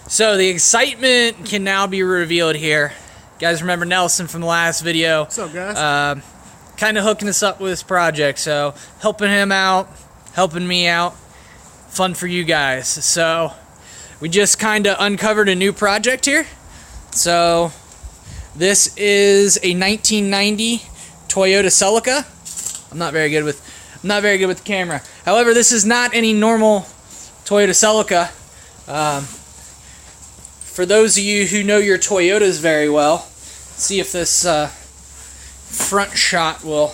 So the excitement can now be revealed here. You guys remember Nelson from the last video? What's up, guys? Kind of hooking us up with this project. So helping him out, helping me out. Fun for you guys. So we just kind of uncovered a new project here. So this is a 1990 Toyota Celica. I'm not very good with the camera. However, this is not any normal Toyota Celica. For those of you who know your Toyotas very well, see if this front shot will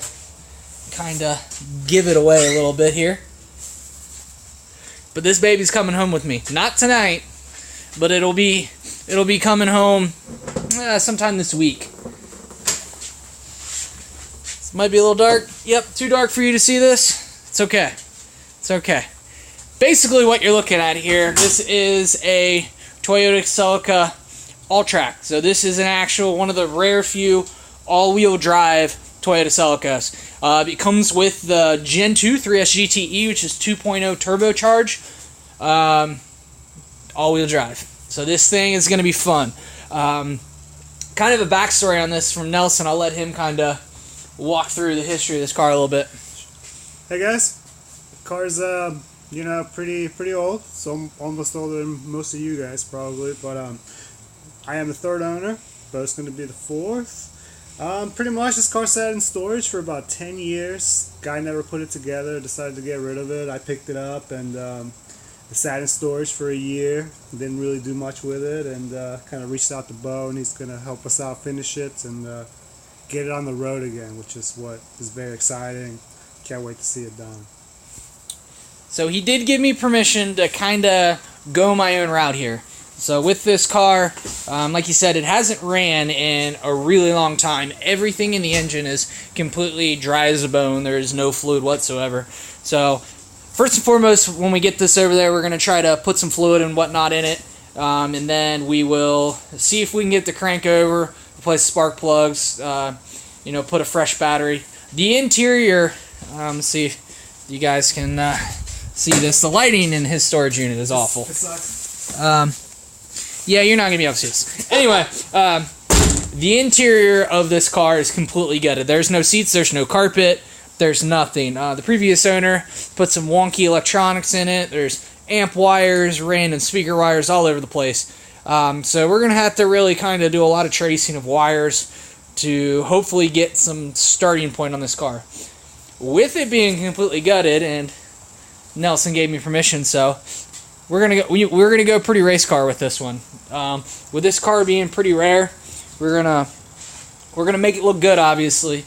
kind of give it away a little bit here. But this baby's coming home with me. Not tonight, but it'll be coming home sometime this week. This might be a little dark. Yep, too dark for you to see this. It's okay. It's okay. Basically what you're looking at here, this is a Toyota Celica All-Track. So this is an actual, one of the rare few all-wheel drive Toyota Celicas. It comes with the Gen 2 3S GTE, which is 2.0 turbocharged, all-wheel drive. So this thing is going to be fun. Kind of a backstory on this from Nelson. I'll let him kind of walk through the history of this car a little bit. Hey guys, the car's pretty old, so almost older than most of you guys probably. But I am the third owner, but it's going to be the fourth. Pretty much this car sat in storage for about 10 years. Guy never put it together, decided to get rid of it. I picked it up and it sat in storage for a year. Didn't really do much with it, and kind of reached out to Bo, and he's going to help us out finish it and get it on the road again, which is what is very exciting. Can't wait to see it done. So he did give me permission to kind of go my own route here. So with this car, like you said, it hasn't ran in a really long time. Everything in the engine is completely dry as a bone. There is no fluid whatsoever. So first and foremost, when we get this over there, we're going to try to put some fluid and whatnot in it. And then we will see if we can get the crank over, replace spark plugs, put a fresh battery. The interior, let's see if you guys can see this. The lighting in his storage unit is awful. It sucks. Yeah, you're not going to be able to see this. Anyway, the interior of this car is completely gutted. There's no seats, there's no carpet, there's nothing. The previous owner put some wonky electronics in it. There's amp wires, random speaker wires all over the place. So we're going to have to really kind of do a lot of tracing of wires to hopefully get some starting point on this car. With it being completely gutted, and Nelson gave me permission, so we're gonna go pretty race car with this one. With this car being pretty rare, we're gonna make it look good. Obviously,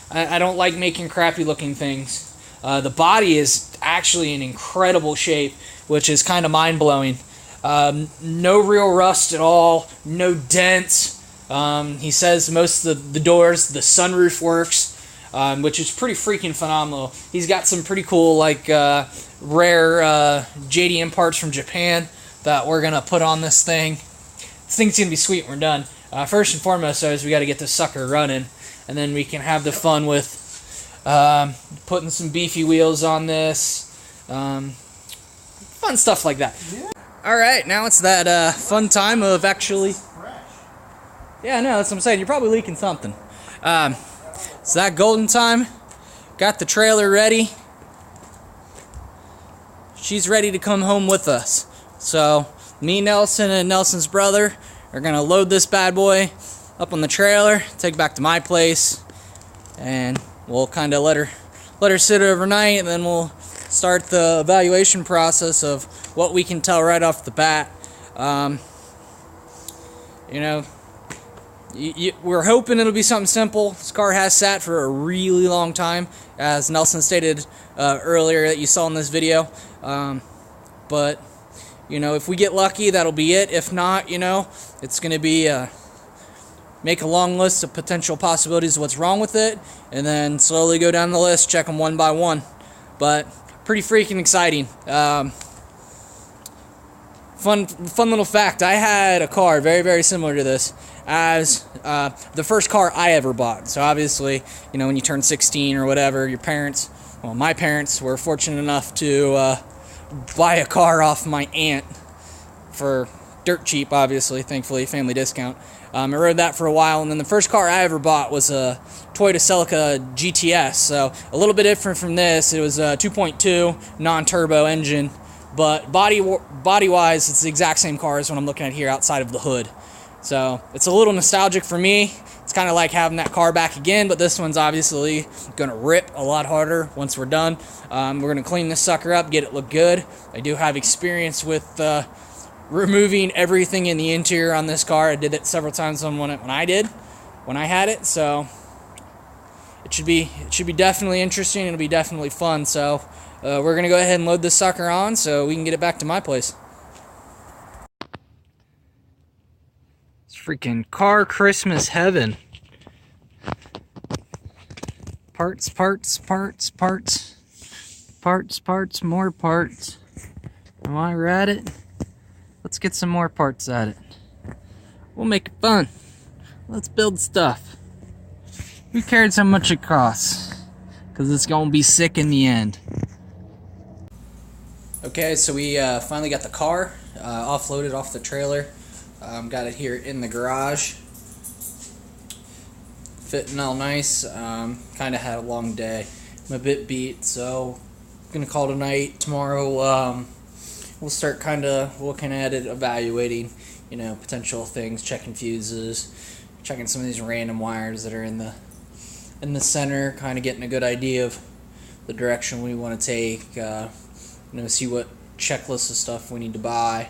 I don't like making crappy looking things. The body is actually in incredible shape, which is kind of mind blowing. No real rust at all, no dents. He says most of the doors, the sunroof works, which is pretty freaking phenomenal. He's got some pretty cool rare JDM parts from Japan that we're gonna put on this thing. This thing's gonna be sweet when we're done. First and foremost, though, is we got to get this sucker running, and then we can have the fun with putting some beefy wheels on this, fun stuff like that. Yeah. All right, now it's that fun time of actually. Yeah, no, that's what I'm saying. You're probably leaking something. It's that golden time. Got the trailer ready. She's ready to come home with us. So me, Nelson, and Nelson's brother are gonna load this bad boy up on the trailer, take it back to my place, and we'll kind of let her sit overnight, and then we'll start the evaluation process of what we can tell right off the bat. We're hoping it'll be something simple. This car has sat for a really long time, as Nelson stated earlier that you saw in this video. But if we get lucky, that'll be it. If not, it's going to be make a long list of potential possibilities of what's wrong with it, and then slowly go down the list, check them one by one. But pretty freaking exciting. Fun little fact, I had a car very, very similar to this as the first car I ever bought. So obviously, when you turn 16 or whatever, my parents were fortunate enough to buy a car off my aunt for dirt cheap, obviously, thankfully, family discount. I rode that for a while, and then the first car I ever bought was a Toyota Celica GTS, so a little bit different from this. It was a 2.2 non-turbo engine, but body-wise, it's the exact same car as what I'm looking at here outside of the hood. So it's a little nostalgic for me. It's kind of like having that car back again, but this one's obviously going to rip a lot harder once we're done. We're going to clean this sucker up, get it look good. I do have experience with removing everything in the interior on this car. I did it several times when I had it, so it should be definitely interesting. It'll be definitely fun. So we're going to go ahead and load this sucker on so we can get it back to my place. Freaking car Christmas heaven. Parts, more parts. Am I at it? Let's get some more parts at it. We'll make it fun. Let's build stuff. Who cares how much it costs? Because it's going to be sick in the end. Okay, so we finally got the car offloaded off the trailer. Got it here in the garage, fitting all nice. Kind of had a long day. I'm a bit beat, so gonna call tonight. Tomorrow we'll start kind of looking at it, evaluating, potential things, checking fuses, checking some of these random wires that are in the center, kind of getting a good idea of the direction we want to take. See what checklist of stuff we need to buy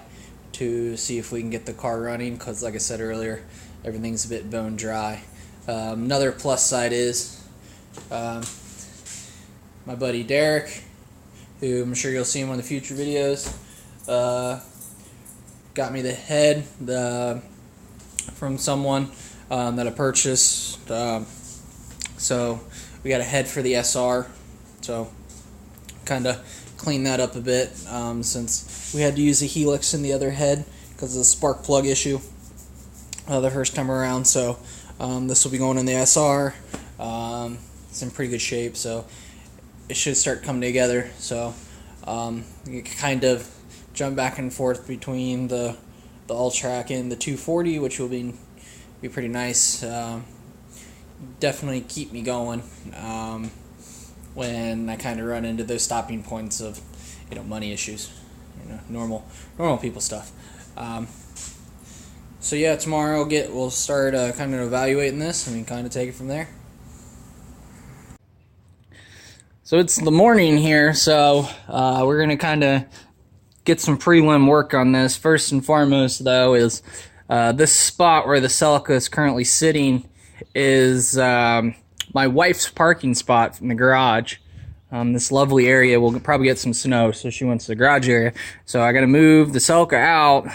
to see if we can get the car running, because like I said earlier, everything's a bit bone dry. Another plus side is my buddy Derek, who I'm sure you'll see in one of the future videos, got me the head from someone that I purchased. So we got a head for the SR, so kind of clean that up a bit, since we had to use a helix in the other head because of the spark plug issue the first time around. So this will be going in the SR. It's in pretty good shape, so it should start coming together. So you can kind of jump back and forth between the All-Track and the 240, which will be pretty nice. Definitely keep me going when I kind of run into those stopping points of, money issues, normal people stuff. So yeah, tomorrow we'll start kind of evaluating this and we can kind of take it from there. So it's the morning here, so we're gonna kind of get some prelim work on this. First and foremost, though, is this spot where the Celica is currently sitting is my wife's parking spot from the garage. This lovely area, we'll probably get some snow, so she wants the garage area. So I gotta move the Celica out,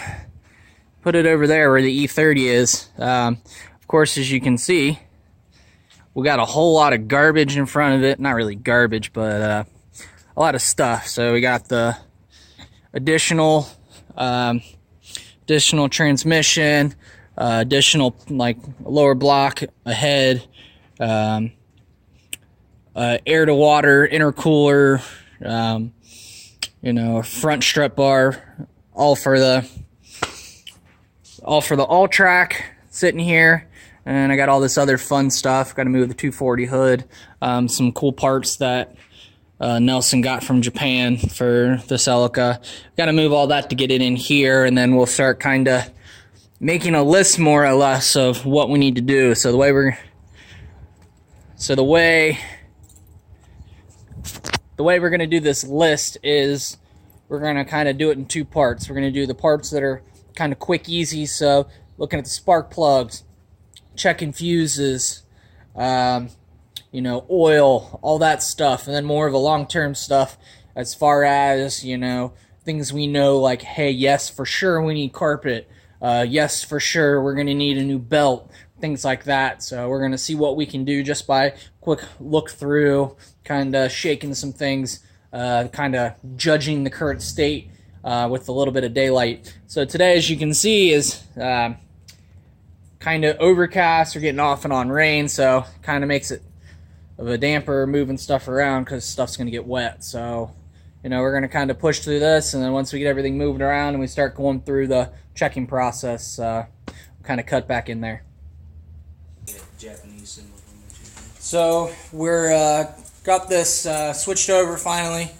put it over there where the E30 is. Of course, as you can see, we got a whole lot of garbage in front of it. Not really garbage, but a lot of stuff. So we got the additional transmission, additional lower block ahead, air to water intercooler, a front strut bar, all for the All-Track sitting here. And I got all this other fun stuff. Got to move the 240 hood, some cool parts that Nelson got from Japan for the Celica. Got to move all that to get it in here, and then we'll start kind of making a list more or less of what we need to do. So the way we're going to do this list is we're going to kind of do it in two parts. We're going to do the parts that are kind of quick, easy. So looking at the spark plugs, checking fuses, oil, all that stuff. And then more of a long-term stuff as far as, things we know, like, hey, yes, for sure we need carpet. Yes, for sure we're going to need a new belt. Things like that. So we're going to see what we can do just by quick look through, kind of shaking some things, kind of judging the current state with a little bit of daylight. So today, as you can see, is kind of overcast. We're getting off and on rain, so kind of makes it of a damper moving stuff around because stuff's going to get wet. So you know, we're going to kind of push through this, and then once we get everything moving around and we start going through the checking process, we'll kind of cut back in there. Japanese symbol. So we're got this switched over finally,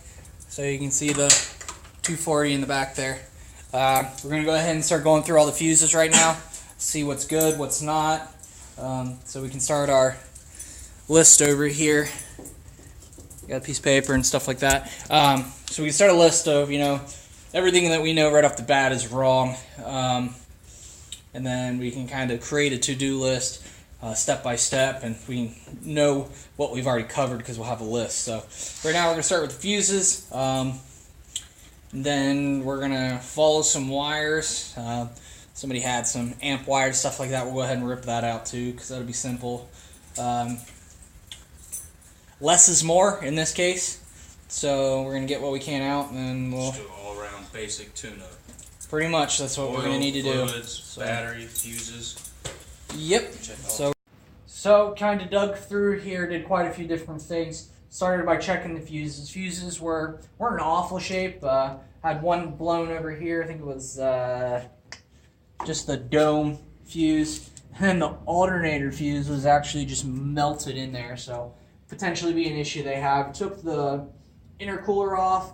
so you can see the 240 in the back there. We're going to go ahead and start going through all the fuses right now, see what's good, what's not, so we can start our list over here. Got a piece of paper and stuff like that. So we can start a list of, you know, everything that we know right off the bat is wrong, and then we can kind of create a to-do list step by step, and we know what we've already covered because we'll have a list. So right now we're going to start with the fuses. Then we're going to follow some wires. Somebody had some amp wires, stuff like that. We'll go ahead and rip that out too because that'll be simple. Less is more in this case. So we're going to get what we can out, and then we'll... Just do all-around basic tune-up. Pretty much, that's what we're going to need to fluids, do. Battery, fuses. Yep. So kind of dug through here, did quite a few different things. Started by checking the fuses. Fuses weren't in awful shape. Had one blown over here. I think it was just the dome fuse. And the alternator fuse was actually just melted in there. So potentially be an issue they have. Took the intercooler off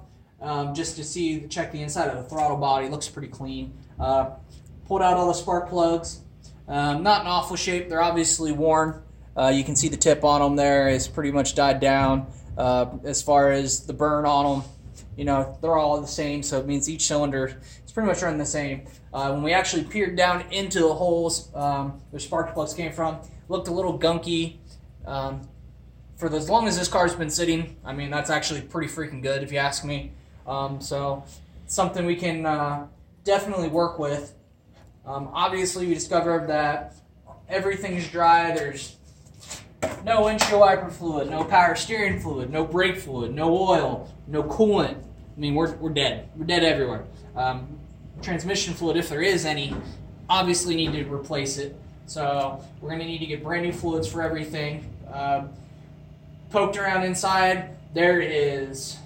just to check the inside of the throttle body. Looks pretty clean. Pulled out all the spark plugs. Not in awful shape. They're obviously worn. You can see the tip on them there is pretty much died down. As far as the burn on them, you know, they're all the same, so it means each cylinder is pretty much running the same. When we actually peered down into the holes where spark plugs came from, looked a little gunky. For as long as this car's been sitting, I mean, that's actually pretty freaking good if you ask me. So it's something we can definitely work with. Obviously, we discovered that everything's dry. There's no windshield wiper fluid, no power steering fluid, no brake fluid, no oil, no coolant. I mean, we're dead. We're dead everywhere. Transmission fluid, if there is any, obviously need to replace it. So we're going to need to get brand new fluids for everything. Poked around inside, there is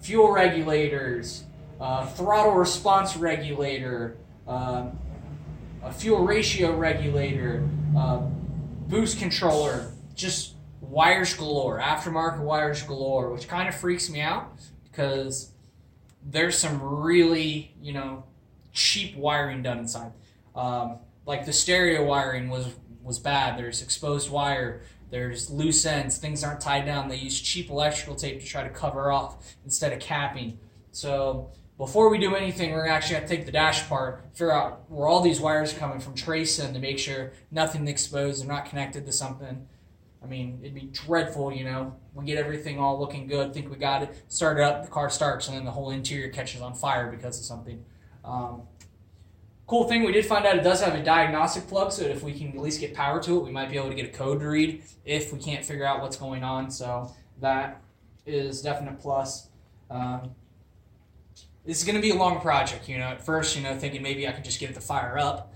fuel regulators, throttle response regulator, a fuel ratio regulator, boost controller, just wires galore, aftermarket wires galore, which kind of freaks me out because there's some really, you know, cheap wiring done inside. Like the stereo wiring was bad. There's exposed wire, there's loose ends, things aren't tied down. They use cheap electrical tape to try to cover off instead of capping. So before we do anything, we're actually going to take the dash apart, figure out where all these wires are coming from, trace them to make sure nothing's exposed, they're not connected to something. I mean, it'd be dreadful, you know. We get everything all looking good, think we got it, start it up, the car starts, and then the whole interior catches on fire because of something. Cool thing, we did find out it does have a diagnostic plug, so if we can at least get power to it, we might be able to get a code to read if we can't figure out what's going on. So that is definite plus. This is going to be a long project, you know. At first, you know, thinking maybe I could just get it to fire up.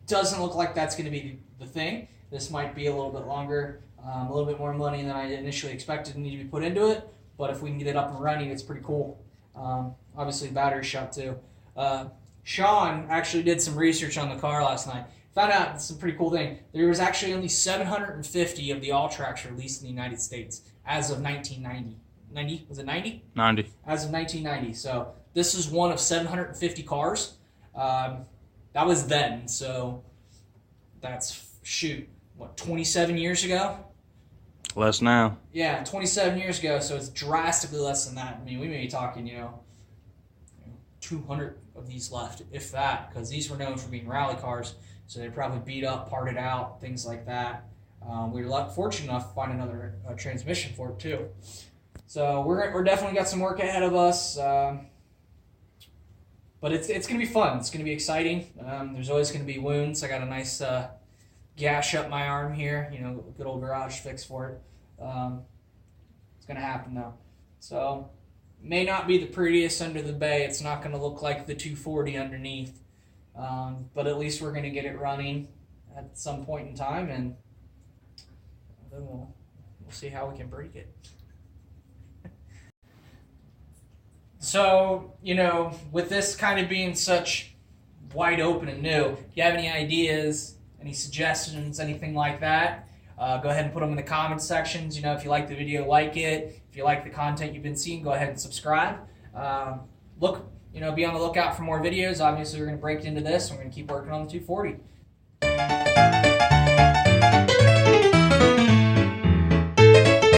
Doesn't look like that's going to be the thing. This might be a little bit longer, a little bit more money than I initially expected to need to be put into it. But if we can get it up and running, it's pretty cool. Obviously, the battery shot too. Sean actually did some research on the car last night. Found out some pretty cool thing. There was actually only 750 of the All-Tracks released in the United States as of 1990. 90? Was it 90? 90. As of 1990. So this is one of 750 cars. That was then. So that's, 27 years ago? Less now. Yeah, 27 years ago. So it's drastically less than that. I mean, we may be talking, 200 of these left, if that, because these were known for being rally cars. So they're probably beat up, parted out, things like that. We were fortunate enough to find another transmission for it too. So we're definitely got some work ahead of us, but it's going to be fun. It's going to be exciting. There's always going to be wounds. I got a nice gash up my arm here, good old garage fix for it. It's going to happen though. So may not be the prettiest under the bay. It's not going to look like the 240 underneath, but at least we're going to get it running at some point in time, and then we'll see how we can break it. So, you know, with this kind of being such wide open and new, if you have any ideas, any suggestions, anything like that, go ahead and put them in the comments sections. You know, if you like the video, like it. If you like the content you've been seeing, go ahead and subscribe. Be on the lookout for more videos. Obviously, we're going to break into this, and we're going to keep working on the 240.